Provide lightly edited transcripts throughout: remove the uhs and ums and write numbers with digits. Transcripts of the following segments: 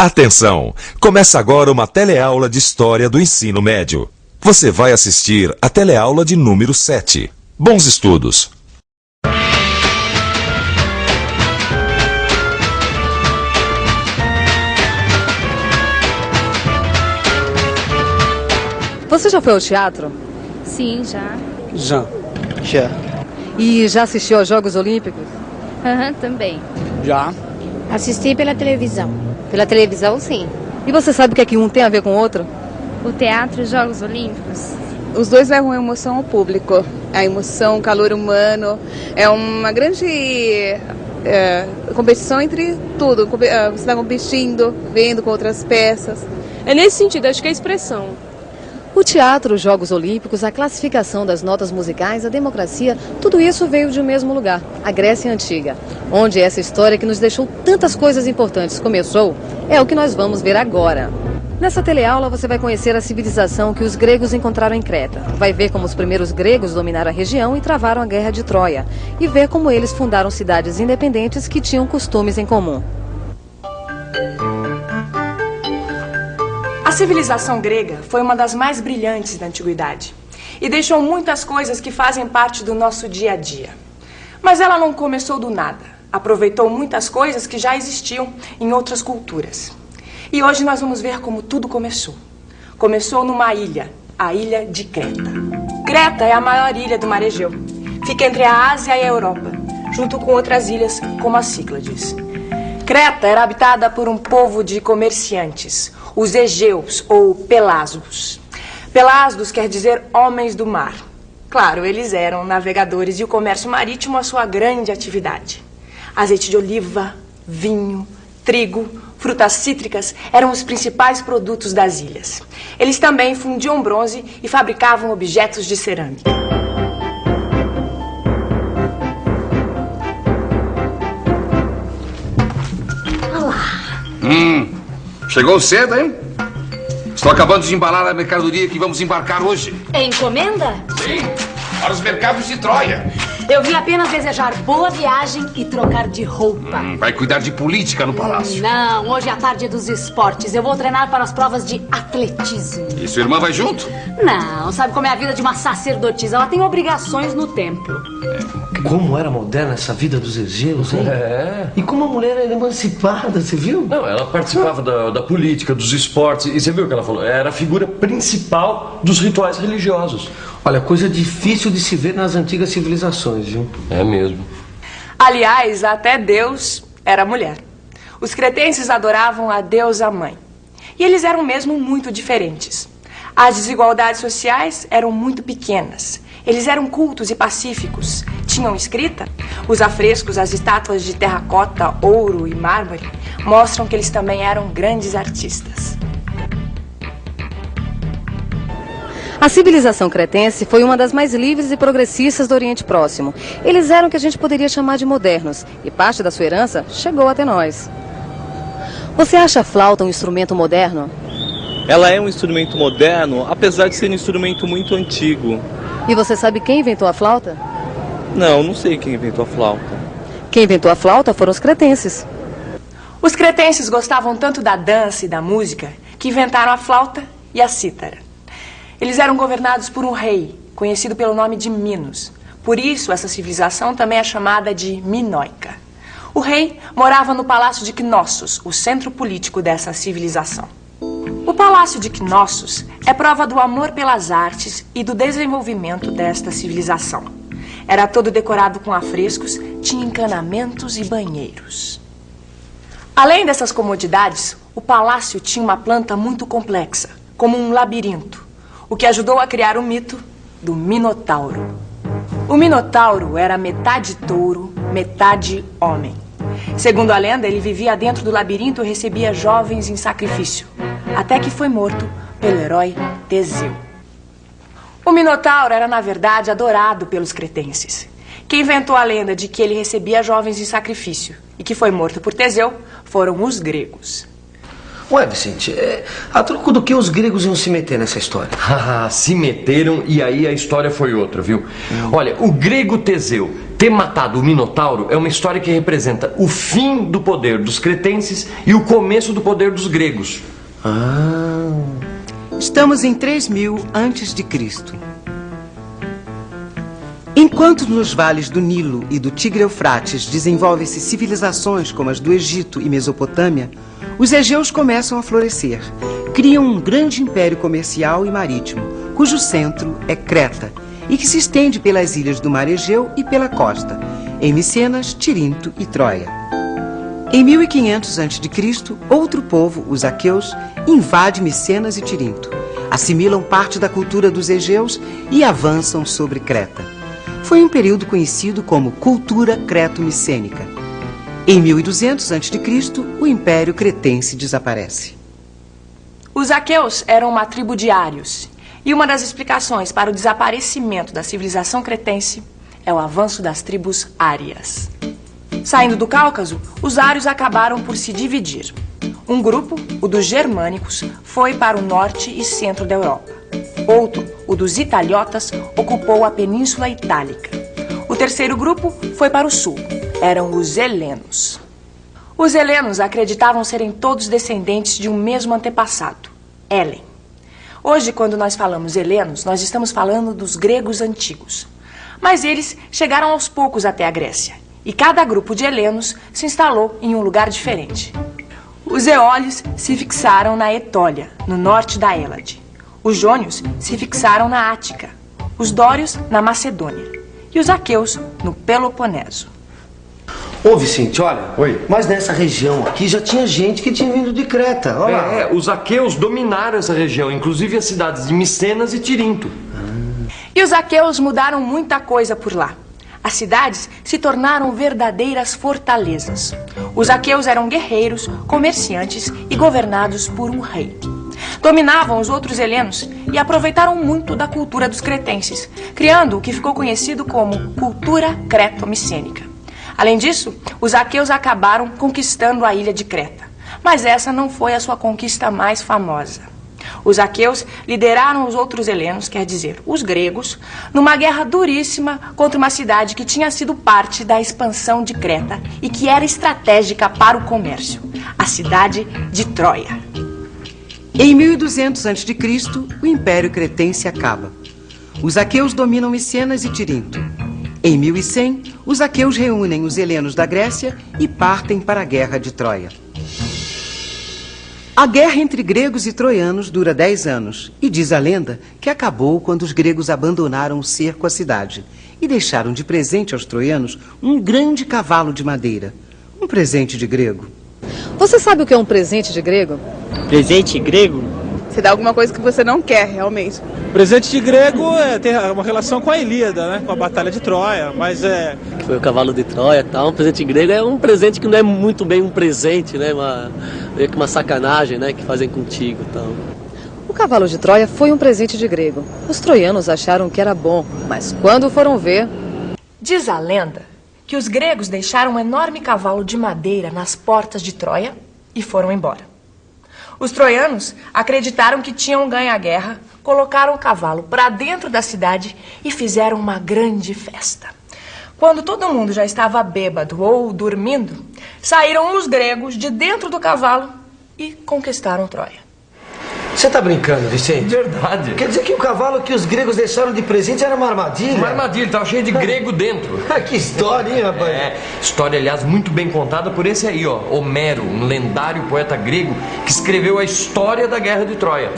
Atenção! Começa agora uma teleaula de História do Ensino Médio. Você vai assistir a teleaula de número 7. Bons estudos! Você já foi ao teatro? Sim, já. Já. E já assistiu aos Jogos Olímpicos? Aham, também. Já. Assisti pela televisão. Pela televisão, sim. E você sabe o que é que um tem a ver com o outro? O teatro e os Jogos Olímpicos. Os dois levam emoção ao público. A emoção, o calor humano. É uma grande competição entre tudo. Você está competindo, vendo com outras peças. É nesse sentido, acho que é a expressão. O teatro, os Jogos Olímpicos, a classificação das notas musicais, a democracia, tudo isso veio de um mesmo lugar, a Grécia Antiga. Onde essa história que nos deixou tantas coisas importantes começou, é o que nós vamos ver agora. Nessa teleaula você vai conhecer a civilização que os gregos encontraram em Creta. Vai ver como os primeiros gregos dominaram a região e travaram a Guerra de Troia. E ver como eles fundaram cidades independentes que tinham costumes em comum. A civilização grega foi uma das mais brilhantes da antiguidade e deixou muitas coisas que fazem parte do nosso dia a dia. Mas ela não começou do nada, aproveitou muitas coisas que já existiam em outras culturas. E hoje nós vamos ver como tudo começou. Começou numa ilha, a ilha de Creta. Creta é a maior ilha do mar Egeu. Fica entre a Ásia e a Europa, junto com outras ilhas como as Cíclades. Creta era habitada por um povo de comerciantes, os egeus ou pelasgos. Pelasgos quer dizer homens do mar. Claro, eles eram navegadores e o comércio marítimo a sua grande atividade. Azeite de oliva, vinho, trigo, frutas cítricas eram os principais produtos das ilhas. Eles também fundiam bronze e fabricavam objetos de cerâmica. Chegou cedo, hein? Estou acabando de embalar a mercadoria que vamos embarcar hoje. É encomenda? Sim, para os mercados de Troia. Eu vim apenas desejar boa viagem e trocar de roupa. Vai cuidar de política no palácio. Não, hoje é a tarde dos esportes. Eu vou treinar para as provas de atletismo. E sua irmã vai junto? Não, sabe como é a vida de uma sacerdotisa? Ela tem obrigações no templo. Como era moderna essa vida dos egeus, hein? É. E como a mulher era emancipada, você viu? Não, ela participava da política, dos esportes. E você viu o que ela falou? Era a figura principal dos rituais religiosos. Olha, coisa difícil de se ver nas antigas civilizações, viu? É mesmo. Aliás, até Deus era mulher. Os cretenses adoravam a deusa mãe. E eles eram mesmo muito diferentes. As desigualdades sociais eram muito pequenas. Eles eram cultos e pacíficos. Tinham escrita. Os afrescos, as estátuas de terracota, ouro e mármore mostram que eles também eram grandes artistas. A civilização cretense foi uma das mais livres e progressistas do Oriente Próximo. Eles eram o que a gente poderia chamar de modernos, e parte da sua herança chegou até nós. Você acha a flauta um instrumento moderno? Ela é um instrumento moderno, apesar de ser um instrumento muito antigo. E você sabe quem inventou a flauta? Não sei quem inventou a flauta. Quem inventou a flauta foram os cretenses. Os cretenses gostavam tanto da dança e da música que inventaram a flauta e a cítara. Eles eram governados por um rei, conhecido pelo nome de Minos. Por isso, essa civilização também é chamada de minoica. O rei morava no Palácio de Knossos, o centro político dessa civilização. O Palácio de Knossos é prova do amor pelas artes e do desenvolvimento desta civilização. Era todo decorado com afrescos, tinha encanamentos e banheiros. Além dessas comodidades, o palácio tinha uma planta muito complexa, como um labirinto, o que ajudou a criar o mito do Minotauro. O Minotauro era metade touro, metade homem. Segundo a lenda, ele vivia dentro do labirinto e recebia jovens em sacrifício, até que foi morto pelo herói Teseu. O Minotauro era, na verdade, adorado pelos cretenses. Quem inventou a lenda de que ele recebia jovens em sacrifício e que foi morto por Teseu foram os gregos. Ué, Vicente, a troco do que os gregos iam se meter nessa história? Se meteram e aí a história foi outra, viu? Olha, o grego Teseu ter matado o Minotauro é uma história que representa o fim do poder dos cretenses e o começo do poder dos gregos. Estamos em 3000 antes de Cristo. Enquanto nos vales do Nilo e do Tigre-Eufrates desenvolvem-se civilizações como as do Egito e Mesopotâmia, os egeus começam a florescer. Criam um grande império comercial e marítimo, cujo centro é Creta, e que se estende pelas ilhas do Mar Egeu e pela costa, em Micenas, Tirinto e Troia. Em 1500 a.C., outro povo, os aqueus, invade Micenas e Tirinto, assimilam parte da cultura dos egeus e avançam sobre Creta. Foi um período conhecido como cultura creto-micênica. Em 1200 a.C., o Império Cretense desaparece. Os aqueus eram uma tribo de ários, e uma das explicações para o desaparecimento da civilização cretense é o avanço das tribos árias. Saindo do Cáucaso, os ários acabaram por se dividir. Um grupo, o dos germânicos, foi para o norte e centro da Europa. Outro, o dos italiotas, ocupou a Península Itálica. O terceiro grupo foi para o sul. Eram os helenos. Os helenos acreditavam serem todos descendentes de um mesmo antepassado, Helen. Hoje, quando nós falamos helenos, nós estamos falando dos gregos antigos. Mas eles chegaram aos poucos até a Grécia. E cada grupo de helenos se instalou em um lugar diferente. Os eólios se fixaram na Etólia, no norte da Hélade. Os jônios se fixaram na Ática. Os dórios, na Macedônia. E os aqueus, no Peloponeso. Ô, Vicente, olha. Oi. Mas nessa região aqui já tinha gente que tinha vindo de Creta. Olha lá. Os aqueus dominaram essa região, inclusive as cidades de Micenas e Tirinto. E os aqueus mudaram muita coisa por lá. As cidades se tornaram verdadeiras fortalezas. Os aqueus eram guerreiros, comerciantes e governados por um rei. Dominavam os outros helenos e aproveitaram muito da cultura dos cretenses, criando o que ficou conhecido como cultura creto-micênica. Além disso, os aqueus acabaram conquistando a ilha de Creta. Mas essa não foi a sua conquista mais famosa. Os aqueus lideraram os outros helenos, quer dizer, os gregos, numa guerra duríssima contra uma cidade que tinha sido parte da expansão de Creta e que era estratégica para o comércio, a cidade de Troia. Em 1200 a.C., o Império Cretense acaba. Os aqueus dominam Micenas e Tirinto. Em 1100, os aqueus reúnem os helenos da Grécia e partem para a Guerra de Troia. A guerra entre gregos e troianos dura 10 anos e diz a lenda que acabou quando os gregos abandonaram o cerco à cidade e deixaram de presente aos troianos um grande cavalo de madeira, um presente de grego. Você sabe o que é um presente de grego? Presente grego? Você dá alguma coisa que você não quer, realmente. Presente de grego tem uma relação com a Ilíada, né? Com a Batalha de Troia, mas Foi o cavalo de Troia e tal. Um presente grego é um presente que não é muito bem um presente, né? Meio que uma sacanagem, né? Que fazem contigo e tal. O cavalo de Troia foi um presente de grego. Os troianos acharam que era bom, mas quando foram ver... Diz a lenda que os gregos deixaram um enorme cavalo de madeira nas portas de Troia e foram embora. Os troianos acreditaram que tinham ganho a guerra, colocaram o cavalo para dentro da cidade e fizeram uma grande festa. Quando todo mundo já estava bêbado ou dormindo, saíram os gregos de dentro do cavalo e conquistaram Troia. Você tá brincando, Vicente? Verdade. Quer dizer que o cavalo que os gregos deixaram de presente era uma armadilha? Uma armadilha, tava cheio de grego dentro. Que história, hein, rapaz? História, aliás, muito bem contada por esse aí, ó, Homero, um lendário poeta grego que escreveu a história da Guerra de Troia.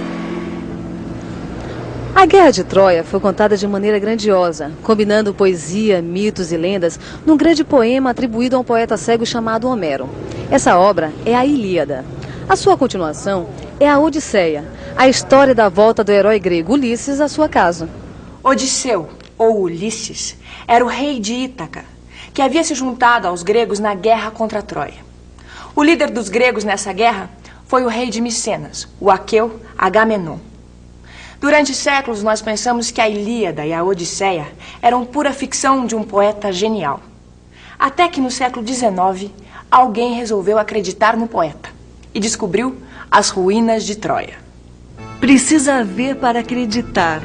A Guerra de Troia foi contada de maneira grandiosa, combinando poesia, mitos e lendas num grande poema atribuído a um poeta cego chamado Homero. Essa obra é a Ilíada. A sua continuação é a Odisseia, a história da volta do herói grego Ulisses à sua casa. Odisseu, ou Ulisses, era o rei de Ítaca, que havia se juntado aos gregos na guerra contra Troia. O líder dos gregos nessa guerra foi o rei de Micenas, o aqueu Agamenon. Durante séculos nós pensamos que a Ilíada e a Odisseia eram pura ficção de um poeta genial. Até que no século XIX, alguém resolveu acreditar no poeta e descobriu as ruínas de Troia. Precisa ver para acreditar.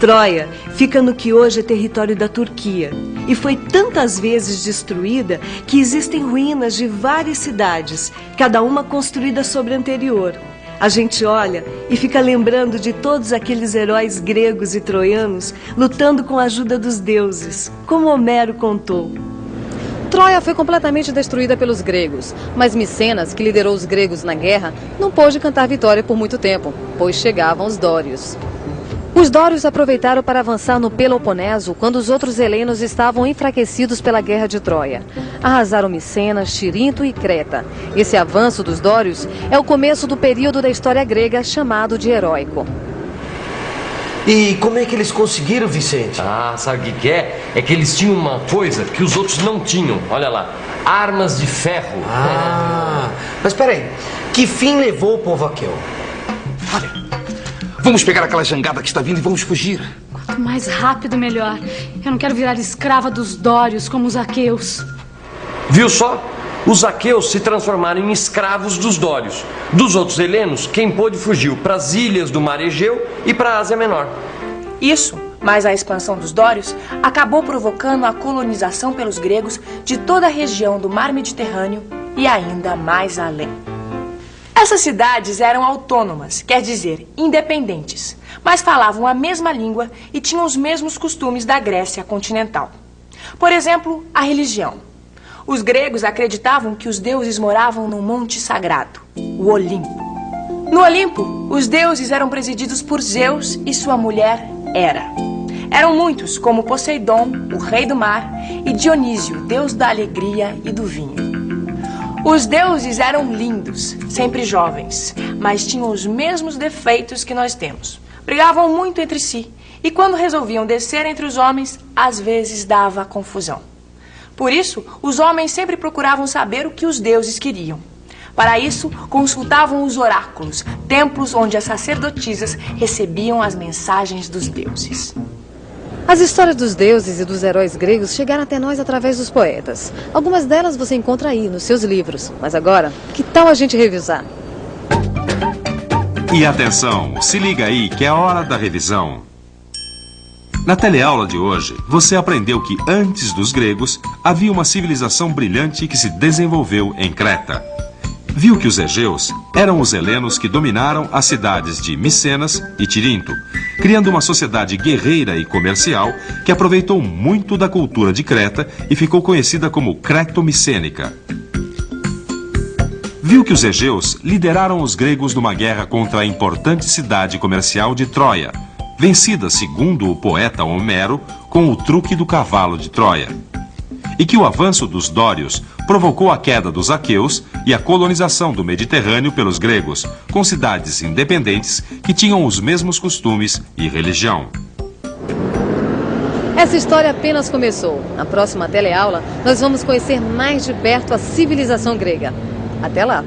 Troia fica no que hoje é território da Turquia e foi tantas vezes destruída que existem ruínas de várias cidades, cada uma construída sobre a anterior. A gente olha e fica lembrando de todos aqueles heróis gregos e troianos lutando com a ajuda dos deuses, como Homero contou. Troia foi completamente destruída pelos gregos, mas Micenas, que liderou os gregos na guerra, não pôde cantar vitória por muito tempo, pois chegavam os dórios. Os dórios aproveitaram para avançar no Peloponeso quando os outros helenos estavam enfraquecidos pela guerra de Troia. Arrasaram Micenas, Tirinto e Creta. Esse avanço dos dórios é o começo do período da história grega chamado de heróico. E como é que eles conseguiram, Vicente? Ah, sabe o que é? É que eles tinham uma coisa que os outros não tinham. Olha lá, armas de ferro. Mas peraí, que fim levou o povo aqueu? Vamos pegar aquela jangada que está vindo e vamos fugir. Quanto mais rápido, melhor. Eu não quero virar escrava dos dórios como os aqueus. Viu só? Os aqueus se transformaram em escravos dos dórios. Dos outros helenos, quem pôde fugiu para as ilhas do Mar Egeu e para a Ásia Menor. Isso, mas a expansão dos dórios acabou provocando a colonização pelos gregos de toda a região do Mar Mediterrâneo e ainda mais além. Essas cidades eram autônomas, quer dizer, independentes, mas falavam a mesma língua e tinham os mesmos costumes da Grécia continental. Por exemplo, a religião. Os gregos acreditavam que os deuses moravam num monte sagrado, o Olimpo. No Olimpo, os deuses eram presididos por Zeus e sua mulher Hera. Eram muitos, como Poseidon, o rei do mar, e Dionísio, deus da alegria e do vinho. Os deuses eram lindos, sempre jovens, mas tinham os mesmos defeitos que nós temos. Brigavam muito entre si, e quando resolviam descer entre os homens, às vezes dava confusão. Por isso, os homens sempre procuravam saber o que os deuses queriam. Para isso, consultavam os oráculos, templos onde as sacerdotisas recebiam as mensagens dos deuses. As histórias dos deuses e dos heróis gregos chegaram até nós através dos poetas. Algumas delas você encontra aí, nos seus livros. Mas agora, que tal a gente revisar? E atenção, se liga aí que é hora da revisão. Na teleaula de hoje, você aprendeu que antes dos gregos, havia uma civilização brilhante que se desenvolveu em Creta. Viu que os egeus eram os helenos que dominaram as cidades de Micenas e Tirinto, criando uma sociedade guerreira e comercial que aproveitou muito da cultura de Creta e ficou conhecida como Creto-Micênica. Viu que os egeus lideraram os gregos numa guerra contra a importante cidade comercial de Troia, vencida, segundo o poeta Homero, com o truque do cavalo de Troia. E que o avanço dos dórios provocou a queda dos aqueus e a colonização do Mediterrâneo pelos gregos, com cidades independentes que tinham os mesmos costumes e religião. Essa história apenas começou. Na próxima teleaula, nós vamos conhecer mais de perto a civilização grega. Até lá!